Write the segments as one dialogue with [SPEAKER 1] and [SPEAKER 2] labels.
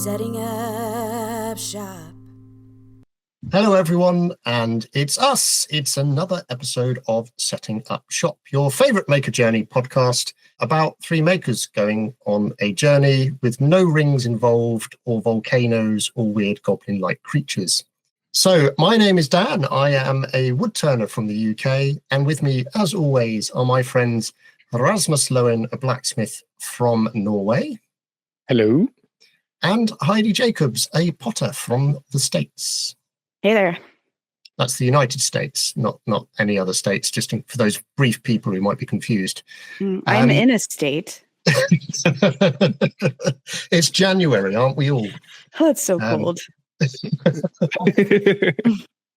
[SPEAKER 1] Setting up shop.
[SPEAKER 2] Hello, everyone, and it's us. It's another episode of Setting Up Shop, your favourite maker journey podcast about three makers going on a journey with no rings involved or volcanoes or weird goblin-like creatures. So my name is Dan. I am a woodturner from the UK, and with me, as always, are my friends Rasmus Loen, a blacksmith from Norway.
[SPEAKER 3] Hello.
[SPEAKER 2] And Heidi Jacobs, a potter from the States.
[SPEAKER 4] Hey there.
[SPEAKER 2] That's the United States, not any other states, just for those brief people who might be confused.
[SPEAKER 4] I'm in a state.
[SPEAKER 2] It's January, aren't we all?
[SPEAKER 4] Oh, it's so cold.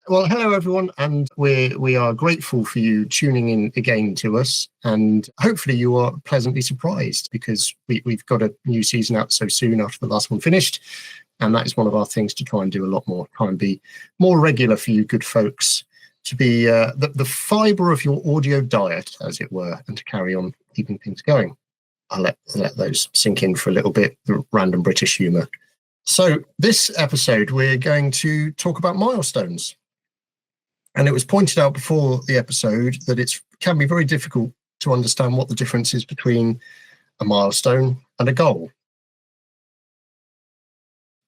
[SPEAKER 2] Well, hello, everyone, and we are grateful for you tuning in again to us, and hopefully you are pleasantly surprised because we've got a new season out so soon after the last one finished, and that is one of our things to try and do a lot more, try and be more regular for you good folks, to be the fibre of your audio diet, as it were, and to carry on keeping things going. I'll let those sink in for a little bit, the random British humour. So this episode, we're going to talk about milestones. And it was pointed out before the episode that it can be very difficult to understand what the difference is between a milestone and a goal.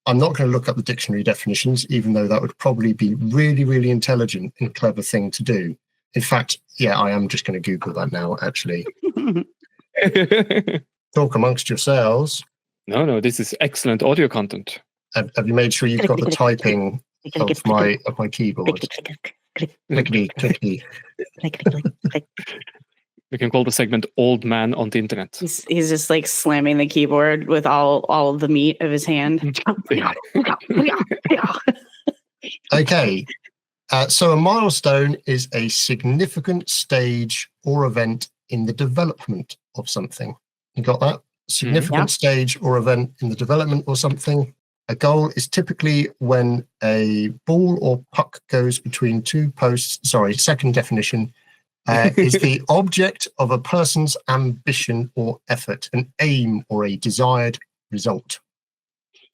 [SPEAKER 2] I'm not going to look up the dictionary definitions, even though that would probably be really, really intelligent and clever thing to do. In fact, yeah, I am just going to Google that now, actually. Talk amongst yourselves.
[SPEAKER 3] No, this is excellent audio content.
[SPEAKER 2] Have you made sure you've got the typing of my keyboard? Clickety, clickety.
[SPEAKER 3] We can call the segment "Old Man on the Internet."
[SPEAKER 4] He's just like slamming the keyboard with all of the meat of his hand.
[SPEAKER 2] Okay, so a milestone is a significant stage or event in the development of something. You got that? Significant stage or event in the development or something. A goal is typically when a ball or puck goes between two posts. Sorry, second definition is the object of a person's ambition or effort, an aim or a desired result.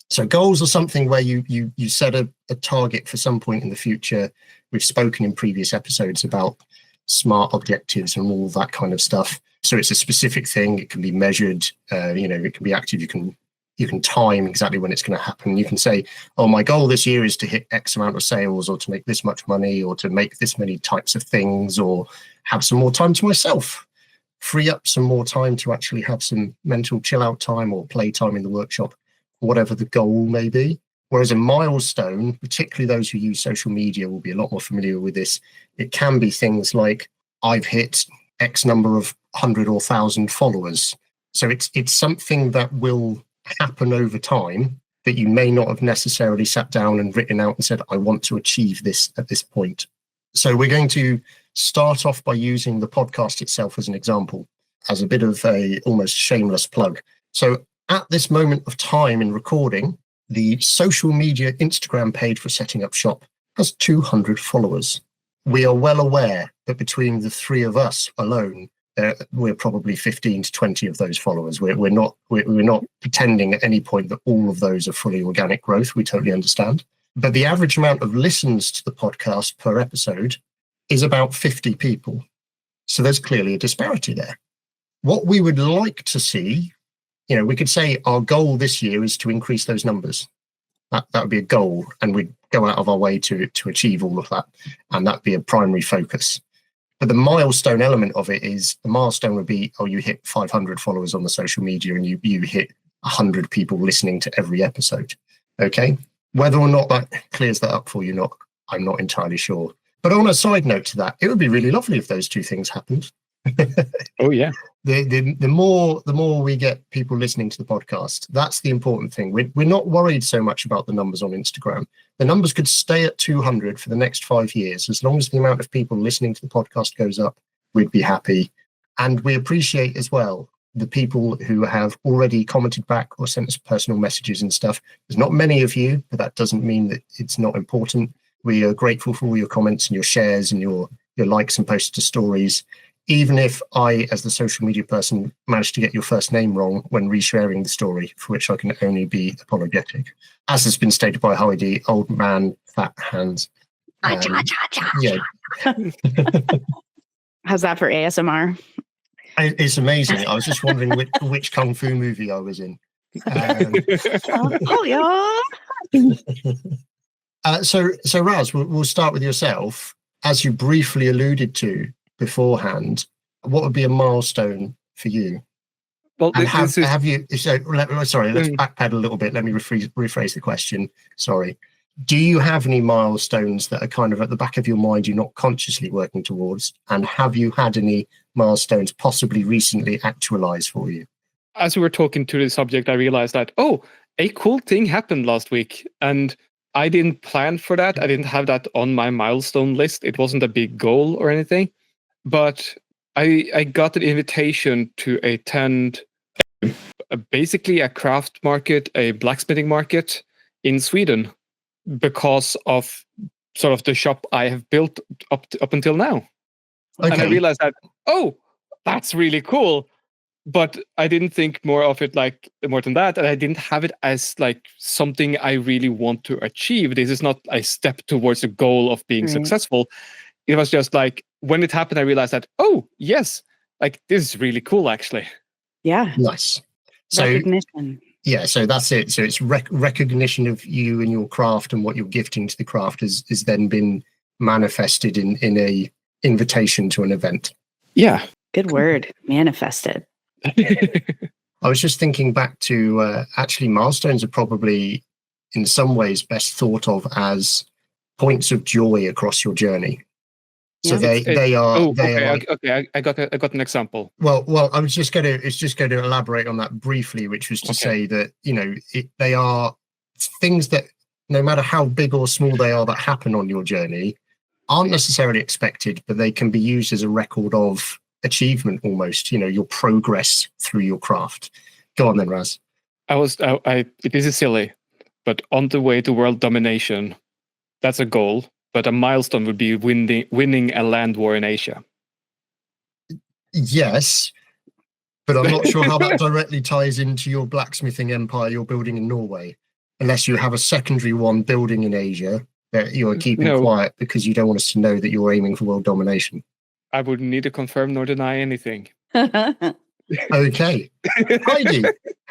[SPEAKER 2] So goals are something where you set a target for some point in the future. We've spoken in previous episodes about SMART objectives and all that kind of stuff. So it's a specific thing. It can be measured. It can be active. You can time exactly when it's going to happen. You can say, oh, my goal this year is to hit X amount of sales, or to make this much money, or to make this many types of things, or have some more time to myself, free up some more time to actually have some mental chill out time or play time in the workshop, whatever the goal may be. Whereas a milestone, particularly those who use social media will be a lot more familiar with this. It can be things like, I've hit X number of 100 or 1,000 followers. So it's something that will happen over time that you may not have necessarily sat down and written out and said, I want to achieve this at this point. So we're going to start off by using the podcast itself as an example, as a bit of a almost shameless plug. So at this moment of time in recording, the social media Instagram page for Setting Up Shop has 200 followers. We are well aware that between the three of us alone, we're probably 15 to 20 of those followers. We're not pretending at any point that all of those are fully organic growth. We totally understand. But the average amount of listens to the podcast per episode is about 50 people. So there's clearly a disparity there. What we would like to see, we could say our goal this year is to increase those numbers. That would be a goal, and we'd go out of our way to achieve all of that. And that'd be a primary focus. But the milestone element of it is, the milestone would be, you hit 500 followers on the social media and you hit 100 people listening to every episode. Okay. Whether or not that clears that up for you, I'm not entirely sure. But on a side note to that, it would be really lovely if those two things happened.
[SPEAKER 3] Oh, yeah.
[SPEAKER 2] The more we get people listening to the podcast, that's the important thing. We're not worried so much about the numbers on Instagram. The numbers could stay at 200 for the next 5 years. As long as the amount of people listening to the podcast goes up, we'd be happy. And we appreciate as well the people who have already commented back or sent us personal messages and stuff. There's not many of you, but that doesn't mean that it's not important. We are grateful for all your comments and your shares and your likes and posts to stories. even if I, as the social media person, managed to get your first name wrong when resharing the story, for which I can only be apologetic. As has been stated by Heidi, old man, fat hands. Yeah.
[SPEAKER 4] How's that for ASMR?
[SPEAKER 2] It's amazing. I was just wondering which kung fu movie I was in.
[SPEAKER 4] Oh yeah.
[SPEAKER 2] So Raz, we'll start with yourself. As you briefly alluded to beforehand, what would be a milestone for you?
[SPEAKER 3] Well,
[SPEAKER 2] And
[SPEAKER 3] this is
[SPEAKER 2] have you? Sorry, let's backpedal a little bit. Let me rephrase the question. Sorry. Do you have any milestones that are kind of at the back of your mind you're not consciously working towards? And have you had any milestones possibly recently actualized for you?
[SPEAKER 3] as we were talking to the subject, I realized that, oh, a cool thing happened last week. And I didn't plan for that. I didn't have that on my milestone list. It wasn't a big goal or anything. But I got an invitation to attend basically a craft market, a blacksmithing market in Sweden, because of sort of the shop I have built up until now.
[SPEAKER 2] Okay.
[SPEAKER 3] And I realized that, oh, that's really cool. But I didn't think more of it like more than that. And I didn't have it as like something I really want to achieve. This is not a step towards a goal of being successful. It was just like, when it happened, I realized that, oh, yes, like this is really cool, actually.
[SPEAKER 4] Yeah.
[SPEAKER 2] Nice. So,
[SPEAKER 4] Recognition.
[SPEAKER 2] yeah, so that's it. So it's recognition of you and your craft and what you're gifting to the craft has then been manifested in a invitation to an event.
[SPEAKER 3] Yeah.
[SPEAKER 4] Good word. Manifested.
[SPEAKER 2] I was just thinking back to actually milestones are probably in some ways best thought of as points of joy across your journey. So they are.
[SPEAKER 3] Okay. I got an example.
[SPEAKER 2] Well, I was just going to elaborate on that briefly, which was to say that, you know, they are things that no matter how big or small they are that happen on your journey aren't necessarily expected, but they can be used as a record of achievement almost, you know, your progress through your craft. Go on then, Raz.
[SPEAKER 3] This is silly, but on the way to world domination, that's a goal. But a milestone would be winning a land war in Asia.
[SPEAKER 2] Yes, but I'm not sure how that directly ties into your blacksmithing empire you're building in Norway, unless you have a secondary one building in Asia that you're keeping quiet because you don't want us to know that you're aiming for world domination.
[SPEAKER 3] I wouldn't need to confirm nor deny anything.
[SPEAKER 2] Okay. Heidi,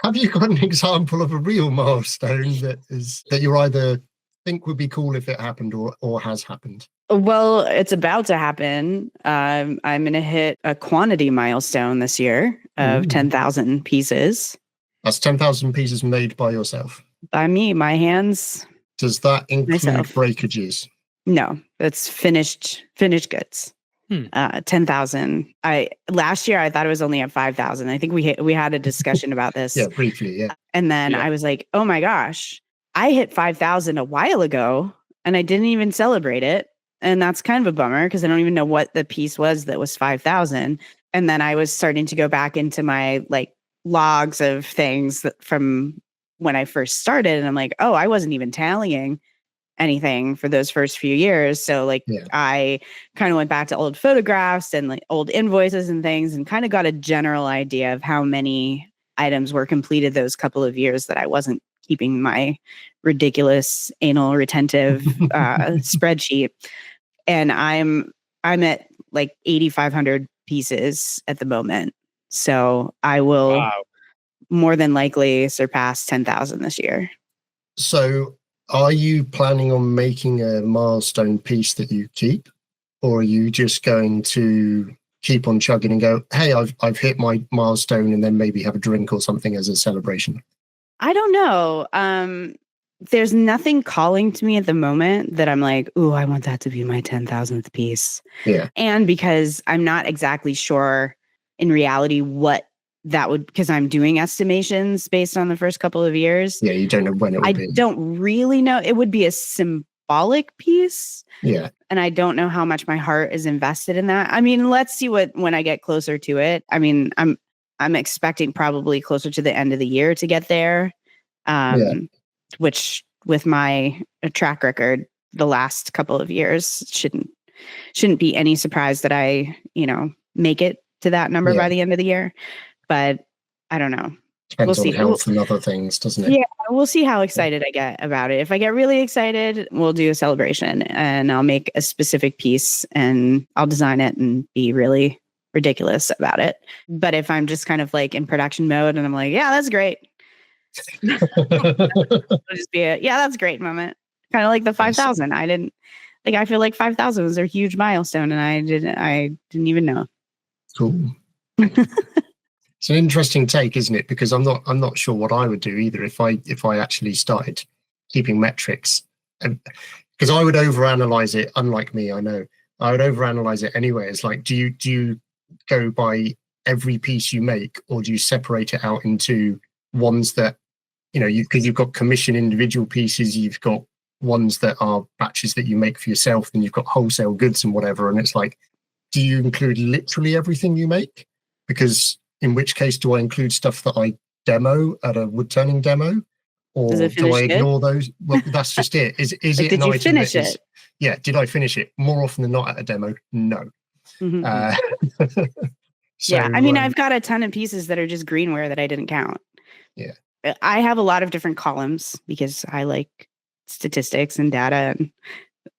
[SPEAKER 2] have you got an example of a real milestone that you're either think would be cool if it happened or has happened?
[SPEAKER 4] Well, it's about to happen. I'm going to hit a quantity milestone this year of 10,000 pieces.
[SPEAKER 2] That's 10,000 pieces made by yourself?
[SPEAKER 4] By me, my hands.
[SPEAKER 2] Does that include
[SPEAKER 4] myself.
[SPEAKER 2] Breakages?
[SPEAKER 4] No, that's finished goods. 10,000. Last year I thought it was only at 5,000. I think we had a discussion about this.
[SPEAKER 2] Yeah, briefly, yeah.
[SPEAKER 4] And then I was like, oh my gosh, I hit 5,000 a while ago and I didn't even celebrate it. And that's kind of a bummer because I don't even know what the piece was that was 5,000. And then I was starting to go back into my like logs of things from when I first started. And I'm like, oh, I wasn't even tallying anything for those first few years. So like I kind of went back to old photographs and like old invoices and things and kind of got a general idea of how many items were completed those couple of years that I wasn't keeping my ridiculous anal retentive spreadsheet. And I'm at like 8,500 pieces at the moment. So I will more than likely surpass 10,000 this year.
[SPEAKER 2] So are you planning on making a milestone piece that you keep, or are you just going to keep on chugging and go, hey, I've hit my milestone, and then maybe have a drink or something as a celebration?
[SPEAKER 4] I don't know. There's nothing calling to me at the moment that I'm like, ooh, I want that to be my 10,000th piece.
[SPEAKER 2] Yeah.
[SPEAKER 4] And because I'm not exactly sure in reality what that would, because I'm doing estimations based on the first couple of years.
[SPEAKER 2] Yeah, you don't know when it will be.
[SPEAKER 4] I don't really know. It would be a symbolic piece.
[SPEAKER 2] Yeah.
[SPEAKER 4] And I don't know how much my heart is invested in that. I mean, let's see when I get closer to it. I mean, I'm expecting probably closer to the end of the year to get there. Which with my track record the last couple of years shouldn't be any surprise that I, make it to that number by
[SPEAKER 2] Yeah.
[SPEAKER 4] the end of the year. But I don't know.
[SPEAKER 2] Depends
[SPEAKER 4] We'll
[SPEAKER 2] on
[SPEAKER 4] see.
[SPEAKER 2] health and other things, doesn't it?
[SPEAKER 4] Yeah, we'll see how excited I get about it. If I get really excited, we'll do a celebration and I'll make a specific piece and I'll design it and be really ridiculous about it. But if I'm just kind of like in production mode and I'm like, yeah, that's great. It'll just be yeah, that's great moment. Kind of like the 5,000. I feel like 5,000 was a huge milestone and I didn't even know.
[SPEAKER 2] Cool. It's an interesting take, isn't it? Because I'm not sure what I would do either if I actually started keeping metrics, because I would overanalyze it. Unlike me, I know I would overanalyze it anyway. It's like, do you go by every piece you make, or do you separate it out into ones that because you've got commission individual pieces, you've got ones that are batches that you make for yourself, and you've got wholesale goods and whatever. And it's like, do you include literally everything you make? Because in which case, do I include stuff that I demo at a wood turning demo, or do I ignore those? Well, that's just it. Is it
[SPEAKER 4] did
[SPEAKER 2] an
[SPEAKER 4] you
[SPEAKER 2] item
[SPEAKER 4] finish
[SPEAKER 2] that is,
[SPEAKER 4] it?
[SPEAKER 2] Yeah, did I finish it? More often than not at a demo, no.
[SPEAKER 4] Mm-hmm.
[SPEAKER 2] So,
[SPEAKER 4] yeah, I mean, I've got a ton of pieces that are just greenware that I didn't count.
[SPEAKER 2] Yeah,
[SPEAKER 4] I have a lot of different columns because I like statistics and data, and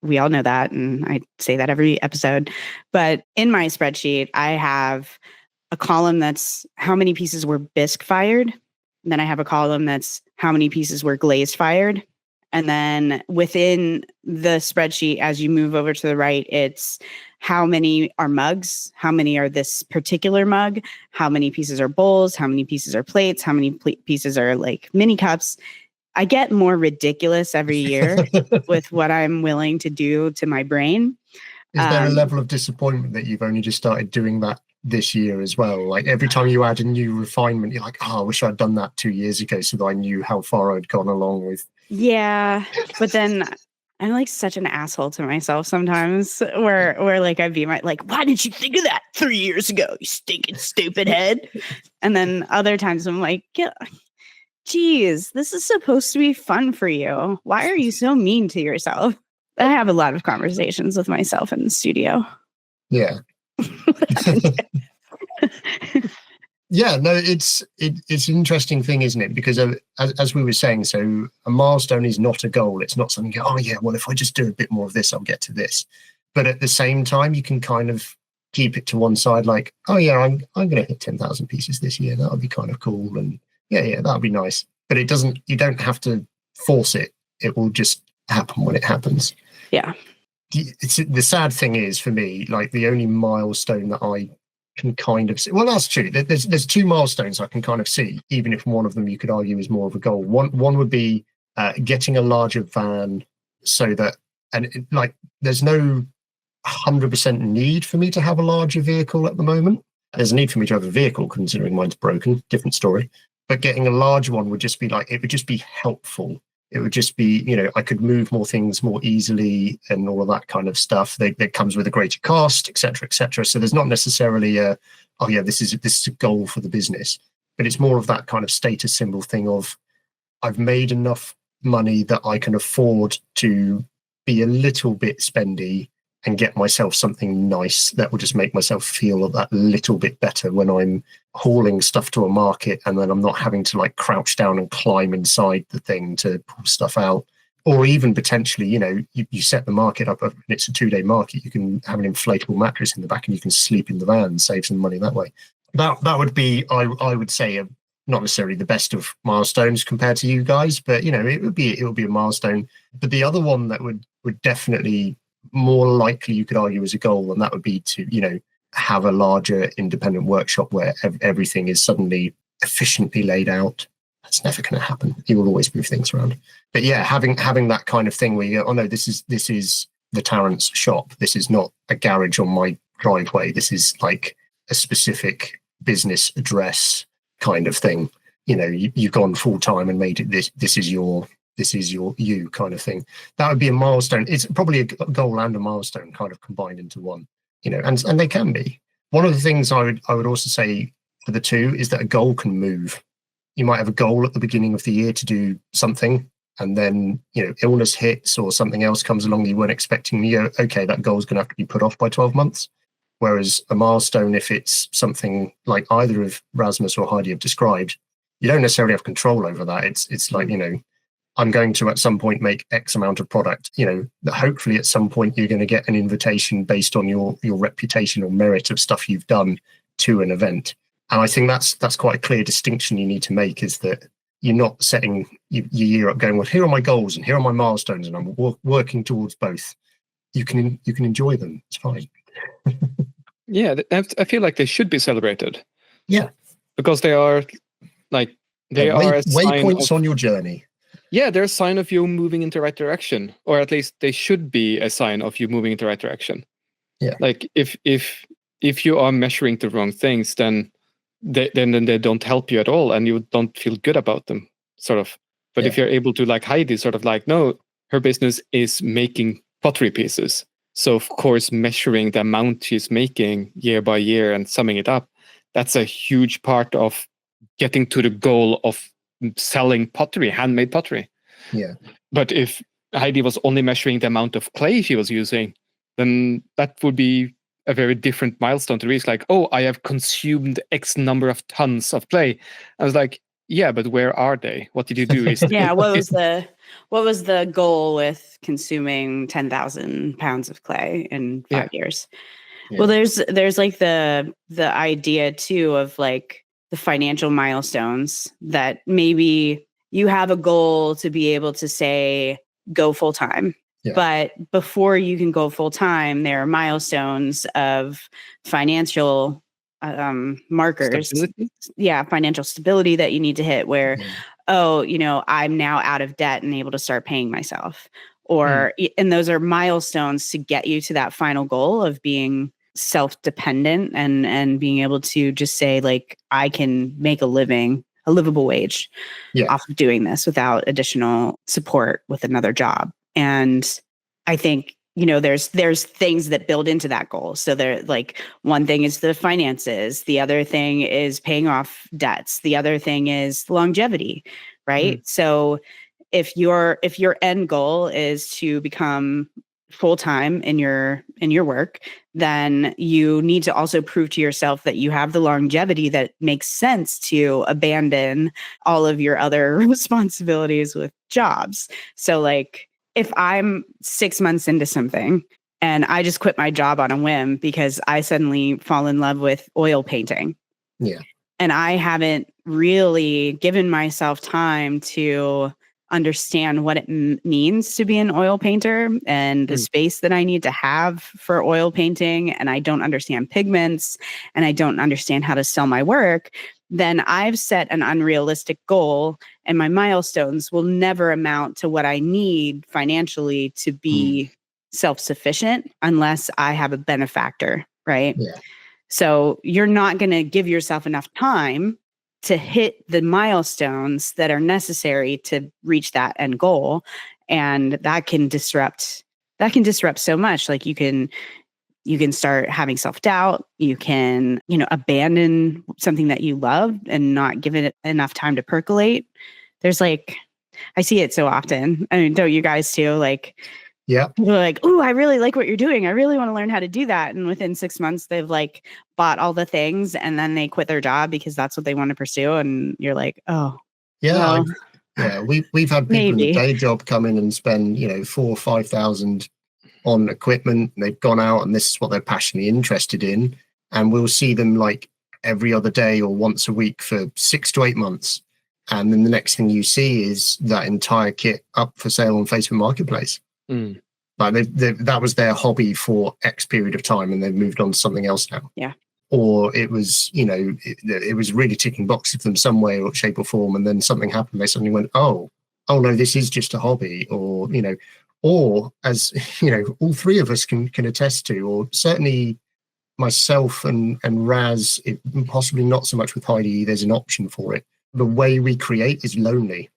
[SPEAKER 4] we all know that, and I say that every episode. But in my spreadsheet, I have a column that's how many pieces were bisque fired. And then I have a column that's how many pieces were glazed fired. And then within the spreadsheet, as you move over to the right, it's how many are mugs, how many are this particular mug, how many pieces are bowls, how many pieces are plates, how many pieces are like mini cups. I get more ridiculous every year with what I'm willing to do to my brain.
[SPEAKER 2] Is there a level of disappointment that you've only just started doing that this year as well? Like every time you add a new refinement, you're like, oh, I wish I'd done that 2 years ago so that I knew how far I'd gone along with.
[SPEAKER 4] Yeah, but then I'm like such an asshole to myself sometimes where like I'd be like, why didn't you think of that 3 years ago, you stinking stupid head? And then other times I'm like, geez, this is supposed to be fun for you. Why are you so mean to yourself? I have a lot of conversations with myself in the studio.
[SPEAKER 2] Yeah. Yeah, no, it's an interesting thing, isn't it? Because as we were saying, so a milestone is not a goal. It's not something, oh yeah, well, if I just do a bit more of this, I'll get to this. But at the same time, you can kind of keep it to one side, like, oh yeah, I'm going to hit 10,000 pieces this year. That would be kind of cool. And yeah, that would be nice. But you don't have to force it. It will just happen when it happens.
[SPEAKER 4] Yeah.
[SPEAKER 2] The sad thing is for me, like the only milestone that I can kind of see, well, that's true. There's two milestones I can kind of see, even if one of them you could argue is more of a goal. One would be getting a larger van so that, and like there's no 100% need for me to have a larger vehicle at the moment. There's a need for me to have a vehicle considering mine's broken, different story. But getting a larger one would just be like, it would just be helpful. It would just be, I could move more things more easily and all of that kind of stuff. That comes with a greater cost, et cetera, et cetera. So there's not necessarily this is a goal for the business, but it's more of that kind of status symbol thing of I've made enough money that I can afford to be a little bit spendy and get myself something nice that will just make myself feel that little bit better when I'm hauling stuff to a market, and then I'm not having to like crouch down and climb inside the thing to pull stuff out. Or even potentially, you set the market up and it's a 2-day market, you can have an inflatable mattress in the back and you can sleep in the van and save some money that way. That would be, I would say, not necessarily the best of milestones compared to you guys, but it would be a milestone. But the other one that would definitely more likely you could argue as a goal, and that would be to have a larger independent workshop where everything is suddenly efficiently laid out. That's never going to happen. You will always move things around. But yeah, having that kind of thing where you go, oh no, this is the Tarrant's shop. This is not a garage on my driveway. This is like a specific business address kind of thing. You've gone full time and made it this is your you kind of thing. That would be a milestone. It's probably a goal and a milestone kind of combined into one, and they can be. One of the things I would also say for the two is that a goal can move. You might have a goal at the beginning of the year to do something, and then illness hits or something else comes along that you weren't expecting. Okay, that goal is going to have to be put off by 12 months. Whereas a milestone, if it's something like either of Rasmus or Heidi have described, you don't necessarily have control over that. It's like, I'm going to at some point make X amount of product. Hopefully at some point you're going to get an invitation based on your reputation or merit of stuff you've done to an event. And I think that's quite a clear distinction you need to make, is that you're not setting your year up going, well, here are my goals and here are my milestones, and I'm working towards both. You can enjoy them. It's fine.
[SPEAKER 3] Yeah, I feel like they should be celebrated.
[SPEAKER 2] Yeah,
[SPEAKER 3] because they are like
[SPEAKER 2] waypoints on your journey.
[SPEAKER 3] Yeah, they're a sign of you moving in the right direction, or at least they should be a sign of you moving in the right direction.
[SPEAKER 2] Yeah,
[SPEAKER 3] like if you are measuring the wrong things, then they don't help you at all, and you don't feel good about them, sort of. But if you're able to, like Heidi, sort of like, no, her business is making pottery pieces. So, of course, measuring the amount she's making year by year and summing it up, that's a huge part of getting to the goal of selling pottery, handmade pottery.
[SPEAKER 2] Yeah.
[SPEAKER 3] But if Heidi was only measuring the amount of clay she was using, then that would be a very different milestone to reach. Like, oh, I have consumed X number of tons of clay. I was like, yeah, but where are they? What did you do?
[SPEAKER 4] Yeah, what was the goal with consuming 10,000 pounds of clay in 5 years? Yeah. Well, there's like the idea too of like the financial milestones, that maybe you have a goal to be able to say go full time. Yeah. But before you can go full time, there are milestones of financial markers. Stability? Yeah, financial stability that you need to hit, where, I'm now out of debt and able to start paying myself. And those are milestones to get you to that final goal of being self-dependent and being able to just say, like, I can make a livable wage off of doing this without additional support with another job. And I think, there's things that build into that goal. So there, like, one thing is the finances. The other thing is paying off debts. The other thing is longevity, right? So if your end goal is to become full-time in your work, then you need to also prove to yourself that you have the longevity that makes sense to abandon all of your other responsibilities with jobs. So, like, if I'm 6 months into something and I just quit my job on a whim because I suddenly fall in love with oil painting.
[SPEAKER 2] Yeah.
[SPEAKER 4] And I haven't really given myself time to understand what it means to be an oil painter and the space that I need to have for oil painting, and I don't understand pigments, and I don't understand how to sell my work, then I've set an unrealistic goal, and my milestones will never amount to what I need financially to be self-sufficient unless I have a benefactor, right?
[SPEAKER 2] Yeah.
[SPEAKER 4] So you're not going to give yourself enough time to hit the milestones that are necessary to reach that end goal. And that can disrupt so much. Like, you can start having self-doubt. You can, abandon something that you love and not give it enough time to percolate. There's like, I see it so often. I mean, don't you guys too? Like,
[SPEAKER 2] yeah,
[SPEAKER 4] people are like, "Oh, I really like what you're doing. I really want to learn how to do that." And within 6 months, they've like bought all the things, and then they quit their job because that's what they want to pursue. And you're like, "Oh,
[SPEAKER 2] yeah, well, we've had people in the day job come in and spend, $4,000 or $5,000 on equipment. And they've gone out, and this is what they're passionately interested in. And we'll see them like every other day or once a week for 6 to 8 months. And then the next thing you see is that entire kit up for sale on Facebook Marketplace. Like that was their hobby for X period of time, and they've moved on to something else now.
[SPEAKER 4] Yeah.
[SPEAKER 2] Or it was, it was really ticking boxes for them some way or shape or form, and then something happened. They suddenly went, oh no, this is just a hobby. Or, or as, all three of us can attest to, or certainly myself and Raz, possibly not so much with Heidi, there's an option for it. The way we create is lonely.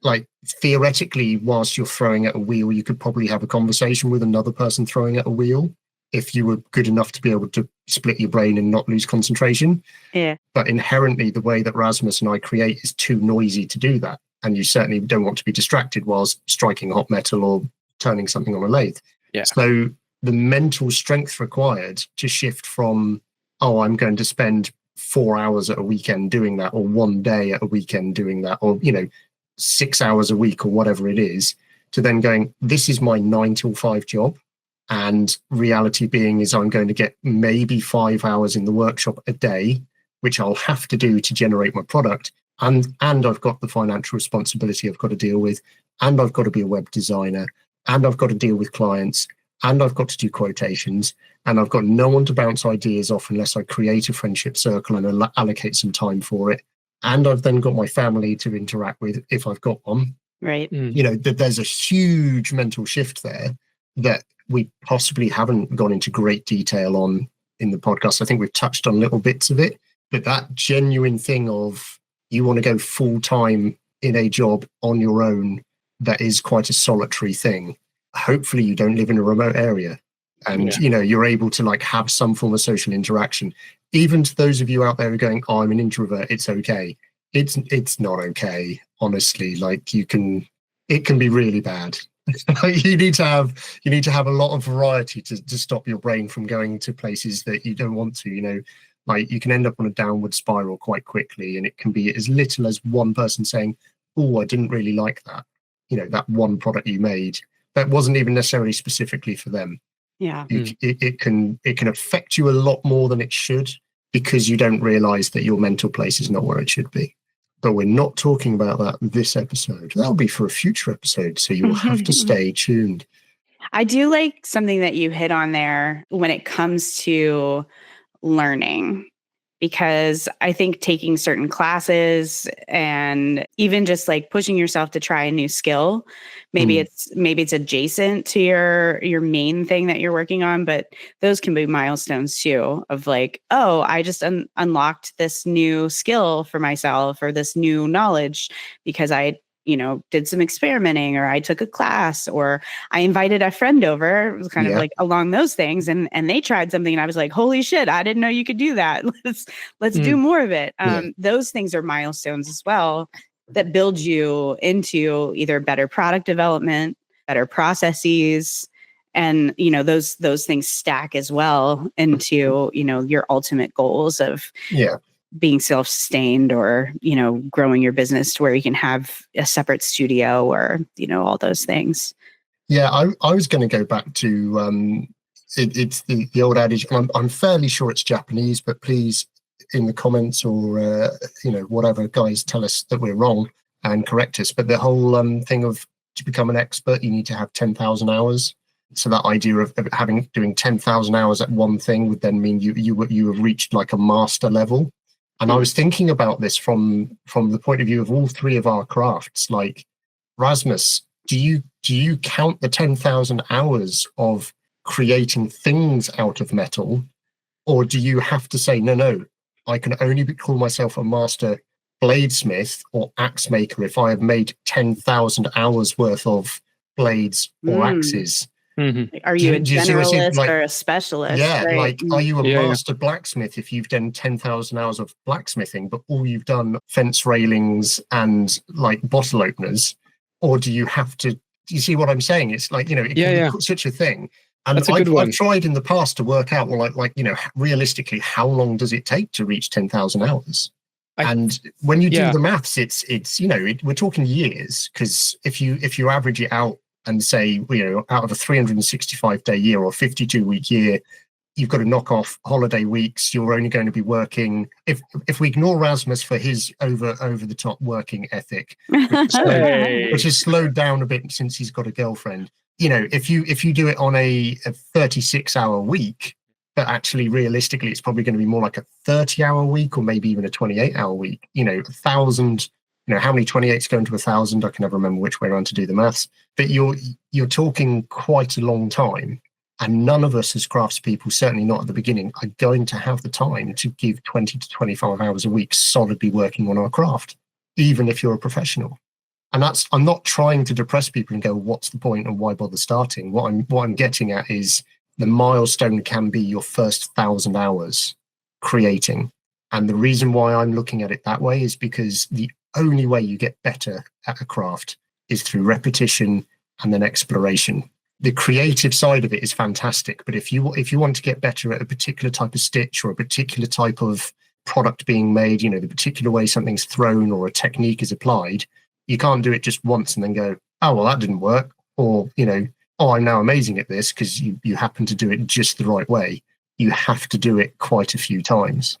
[SPEAKER 2] Like, theoretically, whilst you're throwing at a wheel, you could probably have a conversation with another person throwing at a wheel if you were good enough to be able to split your brain and not lose concentration.
[SPEAKER 4] Yeah.
[SPEAKER 2] But inherently, the way that Rasmus and I create is too noisy to do that. And you certainly don't want to be distracted whilst striking hot metal or turning something on a lathe.
[SPEAKER 3] Yeah.
[SPEAKER 2] So the mental strength required to shift from, oh, I'm going to spend 4 hours at a weekend doing that, or 1 day at a weekend doing that, or 6 hours a week, or whatever it is, to then going, this is my 9 till 5 job. And reality being is I'm going to get maybe 5 hours in the workshop a day, which I'll have to do to generate my product. And I've got the financial responsibility I've got to deal with, and I've got to be a web designer, and I've got to deal with clients, and I've got to do quotations, and I've got no one to bounce ideas off unless I create a friendship circle and allocate some time for it. And I've then got my family to interact with if I've got one.
[SPEAKER 4] Right.
[SPEAKER 2] There's a huge mental shift there that we possibly haven't gone into great detail on in the podcast. I think we've touched on little bits of it, but that genuine thing of you want to go full time in a job on your own, that is quite a solitary thing. Hopefully you don't live in a remote area and, you're able to like have some form of social interaction. Even to those of you out there who are going, oh, I'm an introvert, it's okay. It's not okay. Honestly, like it can be really bad. you need to have a lot of variety to stop your brain from going to places that you don't want to, like you can end up on a downward spiral quite quickly, and it can be as little as one person saying, oh, I didn't really like that. That one product you made that wasn't even necessarily specifically for them.
[SPEAKER 4] Yeah.
[SPEAKER 2] It can affect you a lot more than it should, because you don't realize that your mental place is not where it should be. But we're not talking about that this episode. That'll be for a future episode, so you will have to stay tuned.
[SPEAKER 4] I do like something that you hit on there when it comes to learning, because I think taking certain classes and even just like pushing yourself to try a new skill, maybe it's adjacent to your main thing that you're working on, but those can be milestones too, of like, oh, I just unlocked this new skill for myself, or this new knowledge because I did some experimenting, or I took a class, or I invited a friend over. It was kind of like along those things. And they tried something and I was like, holy shit, I didn't know you could do that. Let's do more of it. Those things are milestones as well that build you into either better product development, better processes. And, those things stack as well into, your ultimate goals of being self-sustained, or, growing your business to where you can have a separate studio, or, all those things.
[SPEAKER 2] Yeah, I was going to go back to it's the old adage. I'm fairly sure it's Japanese, but please, in the comments or whatever, guys, tell us that we're wrong and correct us. But the whole thing of, to become an expert, you need to have 10,000 hours. So that idea of doing 10,000 hours at one thing would then mean you have reached like a master level. And I was thinking about this from the point of view of all three of our crafts. Like, Rasmus, do you count the 10,000 hours of creating things out of metal, or do you have to say, no, I can only call myself a master bladesmith or axe maker if I have made 10,000 hours worth of blades or axes?
[SPEAKER 4] Mm-hmm. Are you a generalist or a specialist?
[SPEAKER 2] Yeah,
[SPEAKER 4] right?
[SPEAKER 2] like, are you a master blacksmith if you've done 10,000 hours of blacksmithing, but all you've done fence railings and like bottle openers? Or do you have to? Do you see what I'm saying? It's like, it can be such a thing. And I've tried in the past to work out, well, like realistically, how long does it take to reach 10,000 hours? And when you do the maths, it's we're talking years, because if you average it out and say, out of a 365-day year or 52-week year, you've got to knock off holiday weeks. You're only going to be working, if we ignore Rasmus for his over the top working ethic, which has slowed down a bit since he's got a girlfriend. If you do it on a 36-hour week, but actually realistically, it's probably going to be more like a 30-hour week, or maybe even a 28-hour week. 1,000. How many 28s go into 1,000? I can never remember which way around to do the maths. But you're talking quite a long time, and none of us as craftspeople, certainly not at the beginning, are going to have the time to give 20 to 25 hours a week solidly working on our craft, even if you're a professional. And I'm not trying to depress people and go, what's the point and why bother starting? What I'm getting at is the milestone can be your first 1,000 hours creating. And the reason why I'm looking at it that way is because the only way you get better at a craft is through repetition and then exploration. the creative side of it is fantastic. But if you want to get better at a particular type of stitch or a particular type of product being made, the particular way something's thrown or a technique is applied, you can't do it just once and then go, oh, well, that didn't work. Or, oh, I'm now amazing at this because you happen to do it just the right way. You have to do it quite a few times.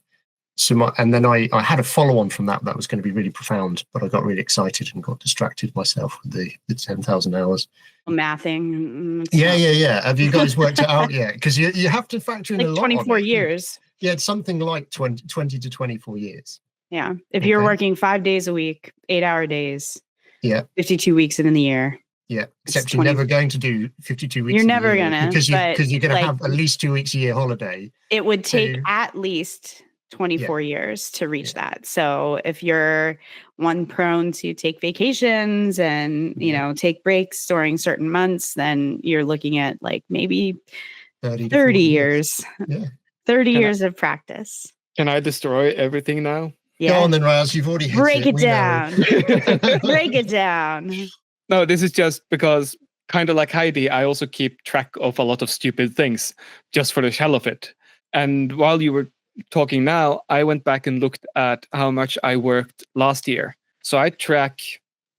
[SPEAKER 2] And then I had a follow-on from that was going to be really profound, but I got really excited and got distracted myself with the 10,000 hours.
[SPEAKER 4] Mathing.
[SPEAKER 2] Yeah. Have you guys worked it out yet? Because you have to factor in a lot.
[SPEAKER 4] 24 years.
[SPEAKER 2] Yeah, it's something like 20 to 24 years.
[SPEAKER 4] Yeah. If you're working 5 days a week, 8-hour days.
[SPEAKER 2] Yeah.
[SPEAKER 4] 52 weeks in the year.
[SPEAKER 2] Yeah, except you're never going to do 52 weeks.
[SPEAKER 4] You're never going to.
[SPEAKER 2] Because you're going to have at least 2 weeks a year holiday.
[SPEAKER 4] It would take at least 24 years to reach that. So if you're one prone to take vacations and, take breaks during certain months, then you're looking at like maybe 30 years. Yeah. 30 years of practice.
[SPEAKER 3] Can I destroy everything now?
[SPEAKER 2] Yeah. Go on then, Raz. You've already hit
[SPEAKER 4] Break it down. Break it down.
[SPEAKER 3] No, this is just because, kind of like Heidi, I also keep track of a lot of stupid things just for the hell of it. And while you were talking now, I went back and looked at how much I worked last year. So I track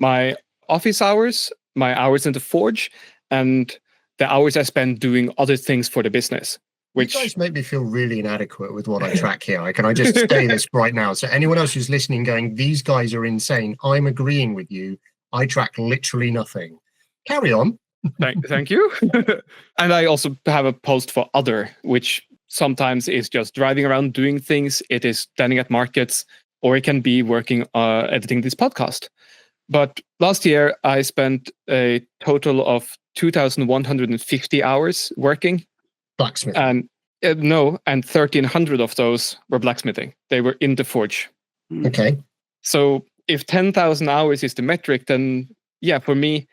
[SPEAKER 3] my office hours, my hours in the forge, and the hours I spend doing other things for the business. Which,
[SPEAKER 2] you guys make me feel really inadequate with what I track here. Can I just say this right now? So anyone else who's listening going, these guys are insane, I'm agreeing with you. I track literally nothing. Carry on.
[SPEAKER 3] Thank you. And I also have a post for other, which sometimes is just driving around doing things. It is standing at markets, or it can be working editing this podcast. But last year, I spent a total of 2,150 hours working.
[SPEAKER 2] Blacksmithing.
[SPEAKER 3] And 1,300 of those were blacksmithing. They were in the forge.
[SPEAKER 2] Okay.
[SPEAKER 3] So if 10,000 hours is the metric, then for me,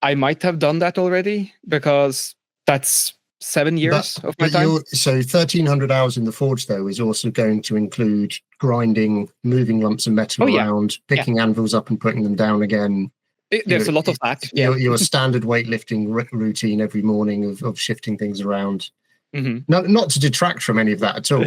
[SPEAKER 3] I might have done that already, because that's 7 years of my time.
[SPEAKER 2] So 1,300 hours in the forge, though, is also going to include grinding, moving lumps of metal around, picking anvils up and putting them down again.
[SPEAKER 3] There's a lot of that.
[SPEAKER 2] Your standard weightlifting routine every morning of shifting things around.
[SPEAKER 3] Mm-hmm.
[SPEAKER 2] Not to detract from any of that at all.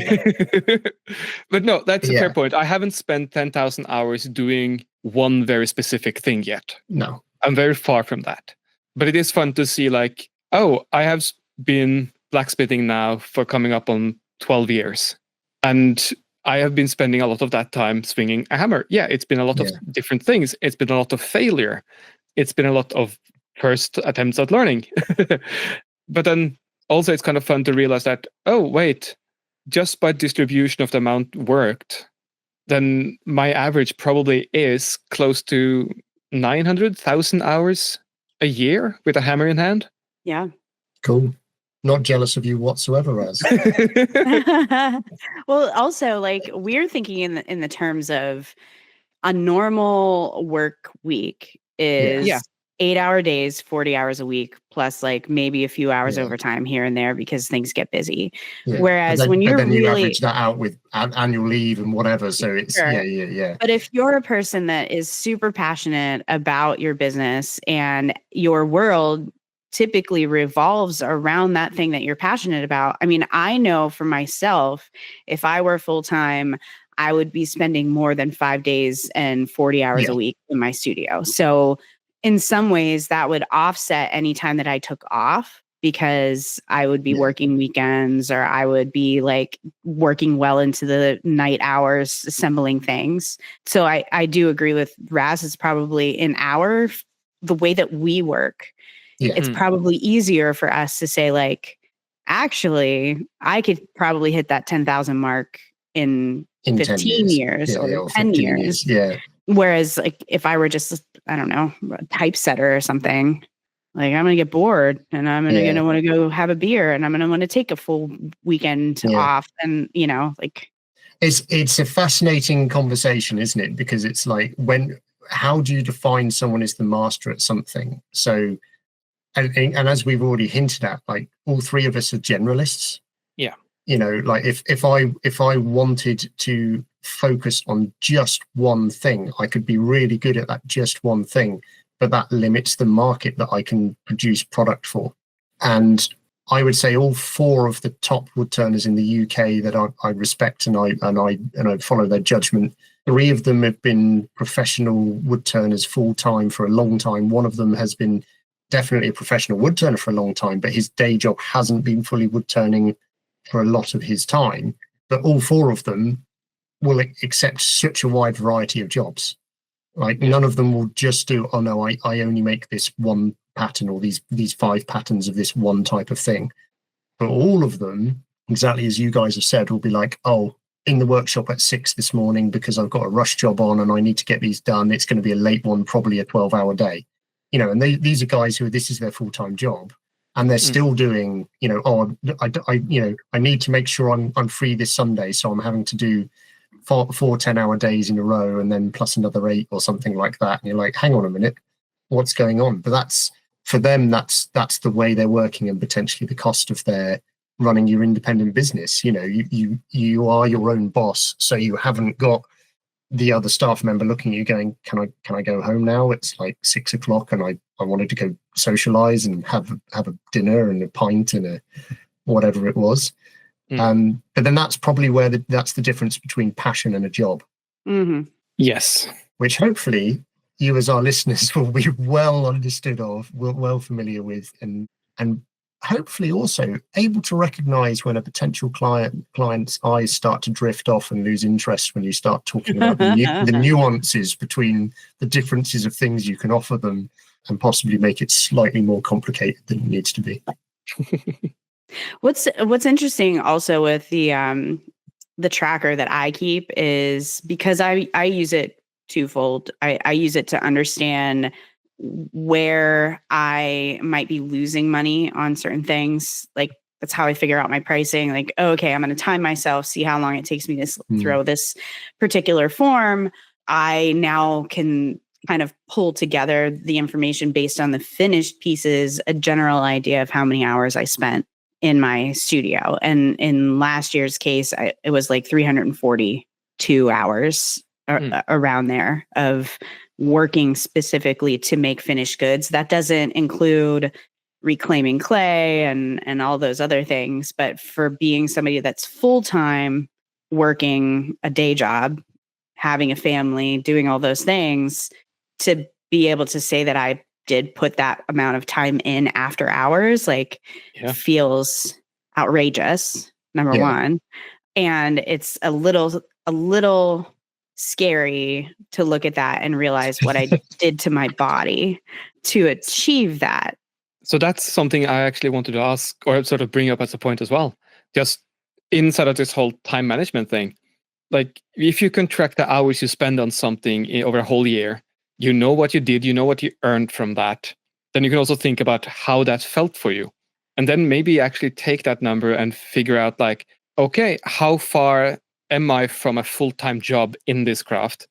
[SPEAKER 3] But no, that's a fair point. I haven't spent 10,000 hours doing one very specific thing yet.
[SPEAKER 2] No.
[SPEAKER 3] I'm very far from that. But it is fun to see like, oh, I have been blacksmithing now for coming up on 12 years. And I have been spending a lot of that time swinging a hammer. Yeah, it's been a lot of different things. It's been a lot of failure. It's been a lot of first attempts at learning. But then also it's kind of fun to realize that, oh, wait, just by distribution of the amount worked, then my average probably is close to 900,000 hours a year with a hammer in hand.
[SPEAKER 4] Yeah.
[SPEAKER 2] Cool. Not jealous of you whatsoever, Raz.
[SPEAKER 4] Well, also, like, we're thinking in the terms of a normal work week is 8-hour days, 40 hours a week, plus like maybe a few hours overtime here and there because things get busy. Yeah. Whereas when you're
[SPEAKER 2] then
[SPEAKER 4] really,
[SPEAKER 2] you average that out with annual leave and whatever. So it's
[SPEAKER 4] But if you're a person that is super passionate about your business and your world typically revolves around that thing that you're passionate about. I mean, I know for myself, if I were full-time, I would be spending more than 5 days and 40 hours a week in my studio. So in some ways that would offset any time that I took off, because I would be working weekends, or I would be like working well into the night hours assembling things. So I do agree with Raz. It's probably the way that we work. It's probably easier for us to say, like, actually, I could probably hit that 10,000 mark in 15 years or 10 years.
[SPEAKER 2] Yeah.
[SPEAKER 4] Whereas, like, if I were just, I don't know, a typesetter or something, like, I'm going to get bored and I'm going to want to go have a beer and I'm going to want to take a full weekend off. And, like.
[SPEAKER 2] It's a fascinating conversation, isn't it? Because it's like, how do you define someone as the master at something? So, and as we've already hinted at, like, all three of us are generalists.
[SPEAKER 3] Yeah.
[SPEAKER 2] Like if I wanted to focus on just one thing, I could be really good at that just one thing, but that limits the market that I can produce product for. And I would say all 4 of the top woodturners in the UK that I respect and I follow their judgment. 3 of them have been professional woodturners full time for a long time. One of them has been definitely a professional woodturner for a long time, but his day job hasn't been fully woodturning for a lot of his time. But all 4 of them will accept such a wide variety of jobs. Like none of them will just do, oh no, I only make this one pattern or these 5 patterns of this one type of thing. But all of them, exactly as you guys have said, will be like, oh, in the workshop at 6 this morning because I've got a rush job on and I need to get these done. It's going to be a late one, probably a 12-hour day. You know, and these are guys who this is their full-time job. And they're still doing, you know, oh, I need to make sure I'm free this Sunday, so I'm having to do 4 10-hour days in a row and then plus another 8 or something like that. And you're like, hang on a minute, what's going on? But that's, for them, that's the way they're working and potentially the cost of their running your independent business. You know, you are your own boss, so you haven't got the other staff member looking at you going, can I go home now? It's like 6 o'clock and I wanted to go socialize and have a dinner and a pint and a whatever it was. But then that's probably where that's the difference between passion and a job.
[SPEAKER 4] Mm-hmm.
[SPEAKER 3] Yes.
[SPEAKER 2] Which hopefully you as our listeners will be well understood of, well familiar with, and hopefully also able to recognize when a potential client's eyes start to drift off and lose interest when you start talking about the nuances between the differences of things you can offer them and possibly make it slightly more complicated than it needs to be.
[SPEAKER 4] What's interesting also with the tracker that I keep is because I use it twofold. I use it to understand where I might be losing money on certain things. Like that's how I figure out my pricing. Like, oh, okay, I'm going to time myself, see how long it takes me to throw this particular form. I now can kind of pull together the information based on the finished pieces, a general idea of how many hours I spent in my studio. And in last year's case, it was like 342 hours around there of working specifically to make finished goods. That doesn't include reclaiming clay and all those other things. But for being somebody that's full-time working a day job, having a family, doing all those things, to be able to say that I did put that amount of time in after hours, like feels outrageous, number one. And it's a little scary to look at that and realize what I did to my body to achieve that.
[SPEAKER 3] So that's something I actually wanted to ask or sort of bring up as a point as well. Just inside of this whole time management thing. Like if you can track the hours you spend on something over a whole year, you know what you did, you know what you earned from that. Then you can also think about how that felt for you. And then maybe actually take that number and figure out like, okay, how far am I from a full-time job in this craft?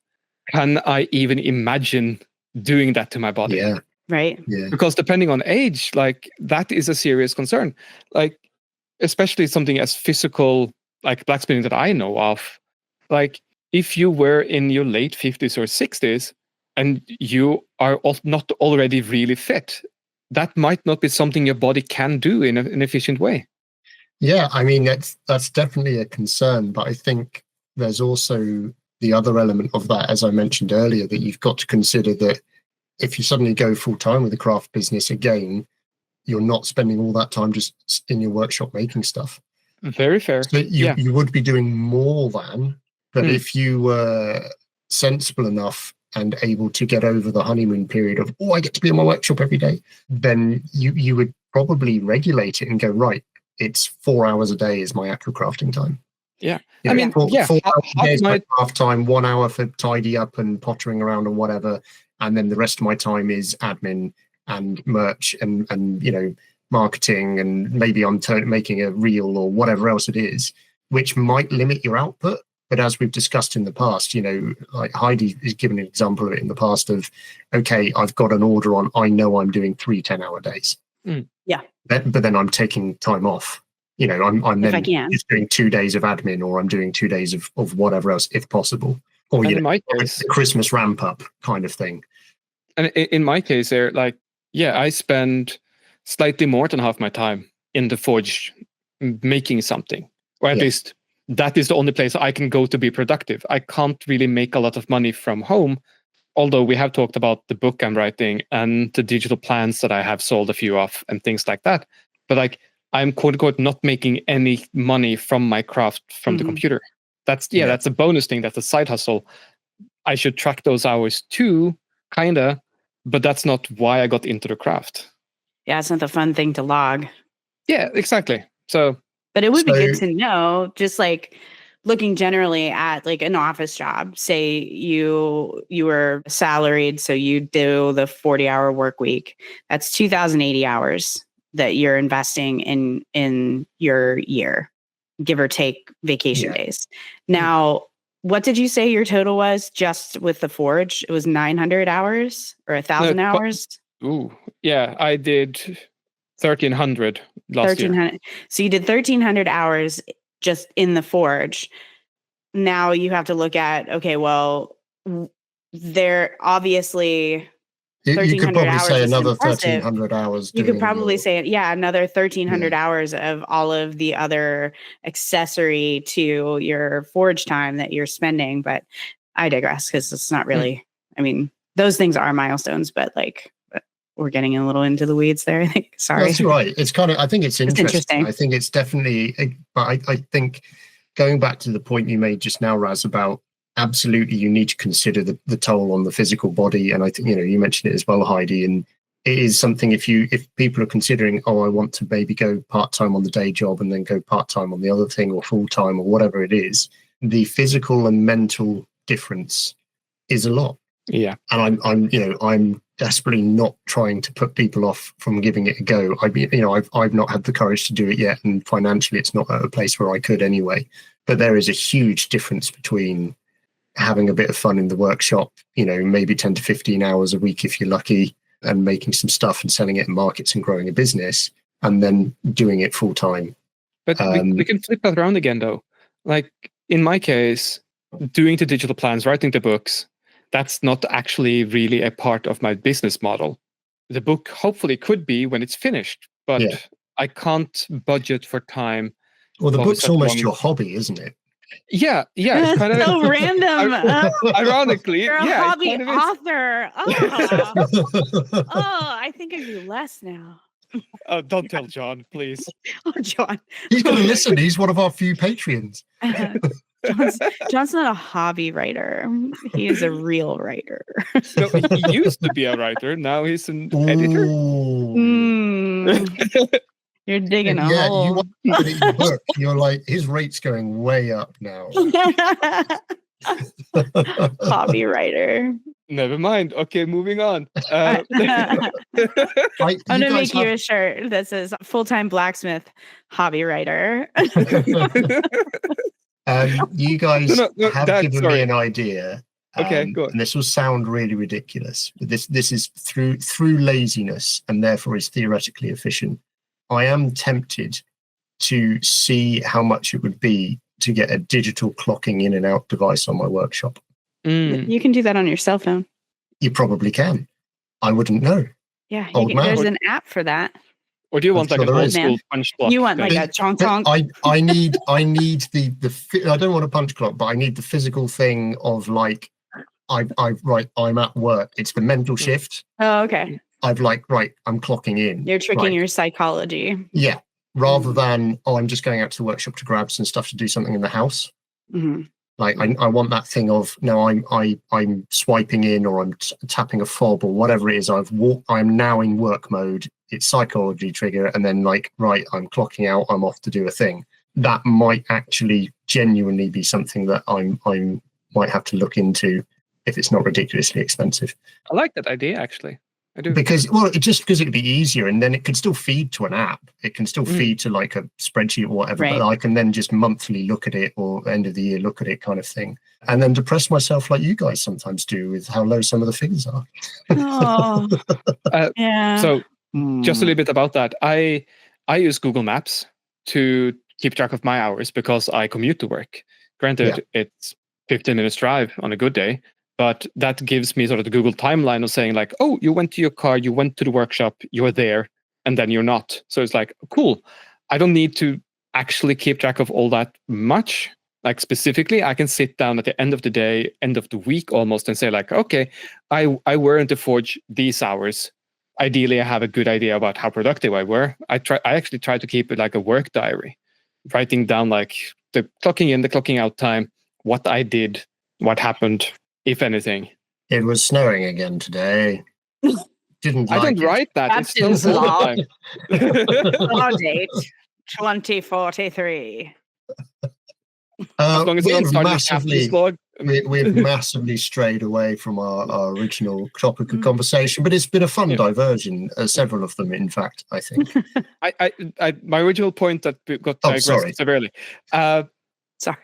[SPEAKER 3] Can I even imagine doing that to my body?
[SPEAKER 2] Yeah.
[SPEAKER 4] Right.
[SPEAKER 2] Yeah.
[SPEAKER 3] Because depending on age, like that is a serious concern. Like, especially something as physical, like blacksmithing that I know of. Like if you were in your late 50s or 60s and you are not already really fit, that might not be something your body can do in an efficient way.
[SPEAKER 2] Yeah, I mean, that's definitely a concern, but I think there's also the other element of that, as I mentioned earlier, that you've got to consider that if you suddenly go full-time with a craft business again, you're not spending all that time just in your workshop making stuff.
[SPEAKER 3] Very fair.
[SPEAKER 2] So you would be doing more than, but if you were sensible enough and able to get over the honeymoon period of, I get to be in my workshop every day, then you would probably regulate it and go, right, it's 4 hours a day is my actual crafting time.
[SPEAKER 3] Yeah.
[SPEAKER 2] You know,
[SPEAKER 3] I mean,
[SPEAKER 2] 4 hours a day is my
[SPEAKER 3] might...
[SPEAKER 2] craft time, 1 hour for tidy up and pottering around and whatever. And then the rest of my time is admin and merch and you know, marketing, and maybe I'm making a reel or whatever else it is, which might limit your output. But as we've discussed in the past, you know, like Heidi has given an example of it in the past of, okay, I've got an order on, I know I'm doing 3 10-hour days.
[SPEAKER 4] Yeah.
[SPEAKER 2] But then I'm taking time off. You know, I'm then just doing 2 days of admin, or I'm doing 2 days of whatever else, if possible. Or, you know, the Christmas ramp up kind of thing.
[SPEAKER 3] And in my case there, like, I spend slightly more than half my time in the forge making something, or at least that is the only place I can go to be productive. I can't really make a lot of money from home, although we have talked about the book I'm writing and the digital plans that I have sold a few of and things like that. But like, I'm quote unquote not making any money from my craft from the computer. That's a bonus thing. That's a side hustle. I should track those hours too, kinda, but that's not why I got into the craft.
[SPEAKER 4] Yeah, it's not the fun thing to log.
[SPEAKER 3] Yeah, exactly. So,
[SPEAKER 4] but it would be good to know, just like looking generally at like an office job. Say you were salaried, so you do the 40-hour work week. That's 2,080 hours that you're investing in your year, give or take vacation days. Now, what did you say your total was just with the forge? It was 900 hours or 1,000 hours?
[SPEAKER 3] Ooh, yeah, I did 1,300 last year.
[SPEAKER 4] So you did 1,300 hours just in the forge. Now you have to look at, okay, well, they're obviously...
[SPEAKER 2] You could probably say another 1,300 hours.
[SPEAKER 4] You could probably say, another 1,300 hours of all of the other accessory to your forge time that you're spending. But I digress, because it's not really, I mean, those things are milestones, but like we're getting a little into the weeds there, I think. Sorry.
[SPEAKER 2] That's right. It's kind of, I think it's interesting. I think it's definitely, but I think going back to the point you made just now, Raz, about absolutely you need to consider the toll on the physical body, and I think you mentioned it as well, Heidi, and it is something if people are considering, I want to maybe go part-time on the day job and then go part-time on the other thing, or full-time, or whatever it is, the physical and mental difference is a lot. And I'm desperately not trying to put people off from giving it a go. I've not had the courage to do it yet, and financially it's not at a place where I could anyway, but there is a huge difference between having a bit of fun in the workshop, maybe 10 to 15 hours a week if you're lucky, and making some stuff and selling it in markets and growing a business, and then doing it full time.
[SPEAKER 3] But we can flip that around again, though. Like in my case, doing the digital plans, writing the books, that's not actually really a part of my business model. The book hopefully could be when it's finished, but I can't budget for time.
[SPEAKER 2] Well, the book's almost your hobby, isn't it?
[SPEAKER 3] Yeah, it's kind of
[SPEAKER 4] so random.
[SPEAKER 3] Ironically,
[SPEAKER 4] you're a hobby author. I think of you less now.
[SPEAKER 3] Don't tell John, please.
[SPEAKER 4] John.
[SPEAKER 2] He's going to listen. He's one of our few Patreons.
[SPEAKER 4] John's not a hobby writer. He is a real writer.
[SPEAKER 3] No, he used to be a writer. Now he's an editor.
[SPEAKER 4] You're digging a hole.
[SPEAKER 2] You want to put it in your book. You're like, his rate's going way up now.
[SPEAKER 4] Hobby writer.
[SPEAKER 3] Never mind. Okay, moving on.
[SPEAKER 4] I'm going to make you a shirt that says full-time blacksmith, hobby writer.
[SPEAKER 2] You guys have given me an idea.
[SPEAKER 3] Okay, good.
[SPEAKER 2] And this will sound really ridiculous, but this is through laziness, and therefore is theoretically efficient. I am tempted to see how much it would be to get a digital clocking in and out device on my workshop.
[SPEAKER 4] You can do that on your cell phone.
[SPEAKER 2] You probably can. I wouldn't know.
[SPEAKER 4] Yeah, there's an app for that.
[SPEAKER 3] Or do you want like an old school punch clock?
[SPEAKER 4] You want like a chonk chonk?
[SPEAKER 2] I need the I don't want a punch clock, but I need the physical thing of like I'm at work. It's the mental shift.
[SPEAKER 4] Oh, okay.
[SPEAKER 2] I'm clocking in.
[SPEAKER 4] You're tricking your psychology.
[SPEAKER 2] Yeah. Rather than, I'm just going out to the workshop to grab some stuff to do something in the house.
[SPEAKER 4] Mm-hmm.
[SPEAKER 2] Like I want that thing of, no, I'm swiping in, or I'm tapping a fob, or whatever it is. I'm now in work mode. It's psychology trigger. And then I'm clocking out. I'm off to do a thing. That might actually genuinely be something that I might have to look into if it's not ridiculously expensive.
[SPEAKER 3] I like that idea, actually. I do.
[SPEAKER 2] Because it'd be easier, and then it could still feed to an app. It can still feed to like a spreadsheet or whatever, but I can then just monthly look at it, or end of the year look at it, kind of thing. And then depress myself like you guys sometimes do with how low some of the figures are.
[SPEAKER 4] Oh, yeah.
[SPEAKER 3] So just a little bit about that. I use Google Maps to keep track of my hours because I commute to work. Granted, it's 15 minutes drive on a good day. But that gives me sort of the Google timeline of saying like, oh, you went to your car, you went to the workshop, you were there, and then you're not. So it's like, cool. I don't need to actually keep track of all that much. Like specifically, I can sit down at the end of the day, end of the week almost, and say like, okay, I were in the forge these hours. Ideally, I have a good idea about how productive I were. I actually try to keep it like a work diary, writing down like the clocking in, the clocking out time, what I did, what happened, if anything.
[SPEAKER 2] It was snowing again today. Didn't like
[SPEAKER 3] I don't
[SPEAKER 2] it.
[SPEAKER 3] write that. It
[SPEAKER 4] Captain's
[SPEAKER 3] snows all the
[SPEAKER 4] log.
[SPEAKER 3] time.
[SPEAKER 4] Law date 2043.
[SPEAKER 3] As long as you don't
[SPEAKER 2] we've
[SPEAKER 3] start your
[SPEAKER 2] massively,
[SPEAKER 3] captain's log.
[SPEAKER 2] we've massively strayed away from our original topic of conversation, but it's been a fun diversion. Several of them, in fact, I think.
[SPEAKER 3] My original point that got digressed severely.
[SPEAKER 4] Sorry.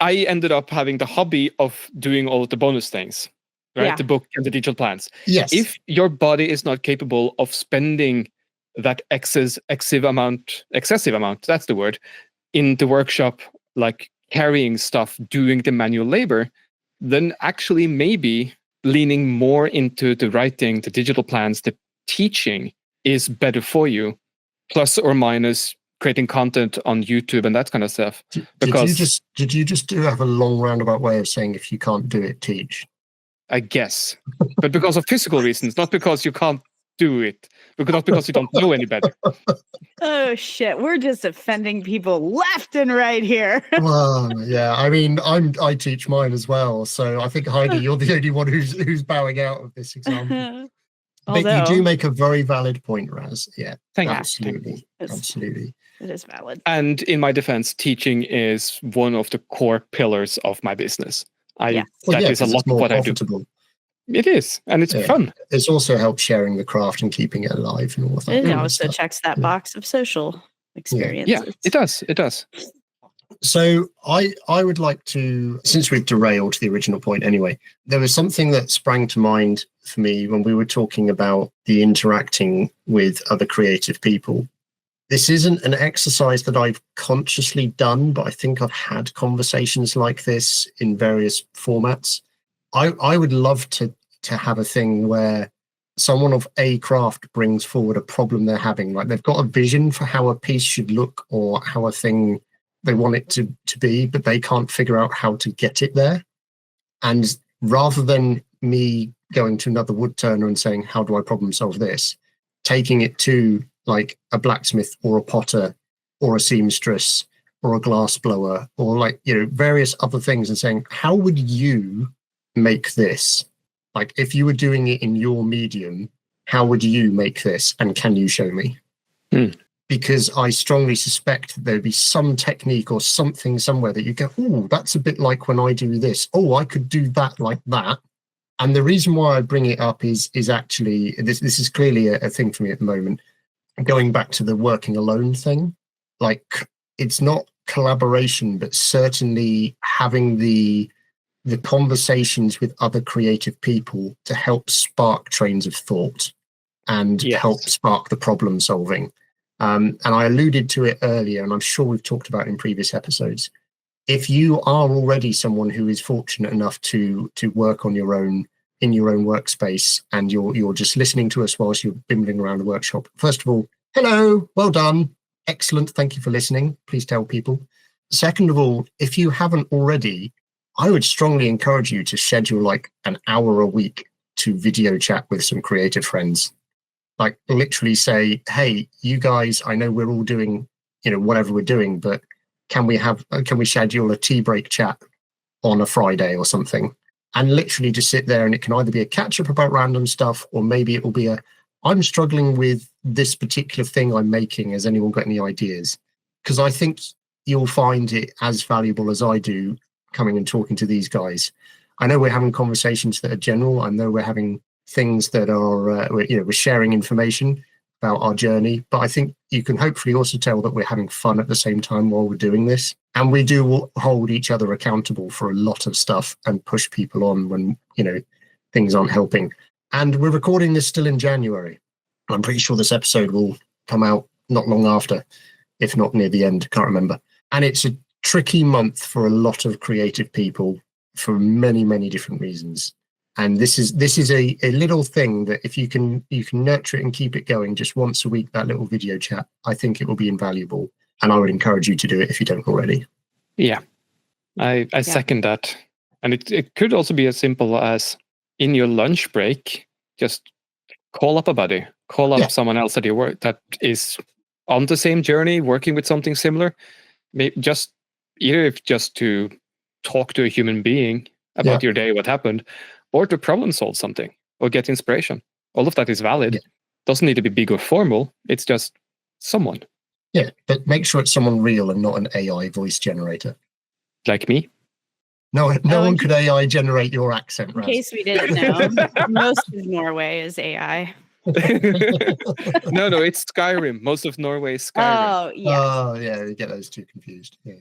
[SPEAKER 3] I ended up having the hobby of doing all of the bonus things, right?
[SPEAKER 4] Yeah.
[SPEAKER 3] The book and the digital plans.
[SPEAKER 2] Yes.
[SPEAKER 3] If your body is not capable of spending that excessive amount, that's the word, in the workshop, like carrying stuff, doing the manual labor, then actually maybe leaning more into the writing, the digital plans, the teaching is better for you, plus or minus creating content on YouTube and that kind of stuff.
[SPEAKER 2] Did you just have a long roundabout way of saying if you can't do it, teach?
[SPEAKER 3] I guess, but because of physical reasons, not because you can't do it, not because you don't know any better.
[SPEAKER 4] Oh shit, we're just offending people left and right here.
[SPEAKER 2] Well, yeah, I mean, I teach mine as well, so I think Heidi, you're the only one who's bowing out of this example. But you do make a very valid point, Raz. Yeah,
[SPEAKER 3] Thank you.
[SPEAKER 2] absolutely.
[SPEAKER 4] It is valid.
[SPEAKER 3] And in my defense, teaching is one of the core pillars of my business. That is a lot of what
[SPEAKER 2] profitable.
[SPEAKER 3] I do. It is, and it's fun.
[SPEAKER 2] It's also helped sharing the craft and keeping it alive and all of that.
[SPEAKER 4] It also checks that box of social experiences.
[SPEAKER 3] Yeah, it does. It does.
[SPEAKER 2] So I would like to, since we've derailed the original point anyway, there was something that sprang to mind for me when we were talking about the interacting with other creative people. This isn't an exercise that I've consciously done, but I think I've had conversations like this in various formats. I would love to have a thing where someone of a craft brings forward a problem they're having. Like they've got a vision for how a piece should look or how a thing they want it to be, but they can't figure out how to get it there. And rather than me going to another wood turner and saying, how do I problem solve this? Taking it to like a blacksmith or a potter or a seamstress or a glass blower or like, various other things and saying, how would you make this? Like if you were doing it in your medium, how would you make this? And can you show me? Because I strongly suspect that there'd be some technique or something somewhere that you go, oh, that's a bit like when I do this. Oh, I could do that like that. And the reason why I bring it up is actually, this is clearly a thing for me at the moment. Going back to the working alone thing, like it's not collaboration, but certainly having the conversations with other creative people to help spark trains of thought and help spark the problem solving. And I alluded to it earlier, and I'm sure we've talked about it in previous episodes. If you are already someone who is fortunate enough to work on your own in your own workspace, and you're just listening to us whilst you're bimbling around the workshop, first of all, hello, well done, excellent, thank you for listening. Please tell people. Second of all, if you haven't already, I would strongly encourage you to schedule like an hour a week to video chat with some creative friends. Like literally say, hey, you guys, I know we're all doing, whatever we're doing, but can we schedule a tea break chat on a Friday or something? And literally just sit there, and it can either be a catch up about random stuff, or maybe it will be I'm struggling with this particular thing I'm making. Has anyone got any ideas? Because I think you'll find it as valuable as I do coming and talking to these guys. I know we're having conversations that are general. I know we're having things that are, we're sharing information about our journey, but I think you can hopefully also tell that we're having fun at the same time while we're doing this. And we do hold each other accountable for a lot of stuff and push people on when, things aren't helping. And we're recording this still in January. I'm pretty sure this episode will come out not long after, if not near the end, can't remember. And it's a tricky month for a lot of creative people for many, many different reasons. And this is a little thing that if you can nurture it and keep it going just once a week, that little video chat, I think it will be invaluable. And I would encourage you to do it if you don't already.
[SPEAKER 3] Yeah, I second that. And it could also be as simple as in your lunch break, just call up a buddy, call up someone else at your work that is on the same journey, working with something similar. Maybe just to talk to a human being about your day, what happened, or to problem solve something or get inspiration. All of that is valid. Doesn't need to be big or formal. It's just someone.
[SPEAKER 2] Yeah, but make sure it's someone real and not an AI voice generator. Like
[SPEAKER 3] me?
[SPEAKER 2] No one could AI generate your accent,
[SPEAKER 4] In case we didn't know, most of Norway is AI.
[SPEAKER 3] No, it's Skyrim. Most of Norway is Skyrim.
[SPEAKER 4] Oh, yeah.
[SPEAKER 2] Oh, yeah, you get those two confused. Yeah.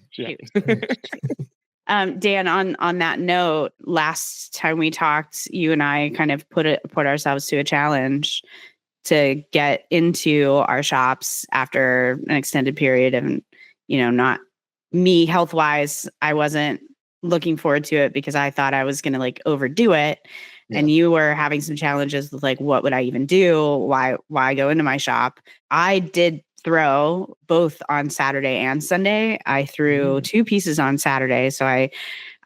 [SPEAKER 4] Dan, on that note, last time we talked, you and I kind of put ourselves to a challenge to get into our shops after an extended period of, not me health-wise. I wasn't looking forward to it because I thought I was going to like overdo it. Yeah. And you were having some challenges with like, what would I even do? Why go into my shop? I did throw both on Saturday and Sunday. I threw 2 pieces on Saturday. So I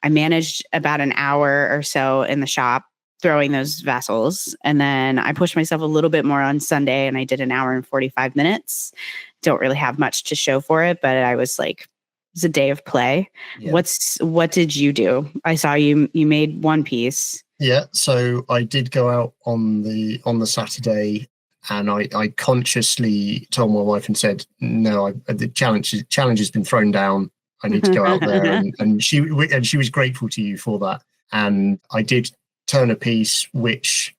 [SPEAKER 4] managed about an hour or so in the shop throwing those vessels. And then I pushed myself a little bit more on Sunday and I did an hour and 45 minutes. Don't really have much to show for it, but I was like, it's a day of play. Yeah. What did you do? I saw you made 1 piece.
[SPEAKER 2] Yeah, so I did go out on the Saturday, and I consciously told my wife and said, "No, the challenge has been thrown down. I need to go out there." and she was grateful to you for that. And I did turn a piece, which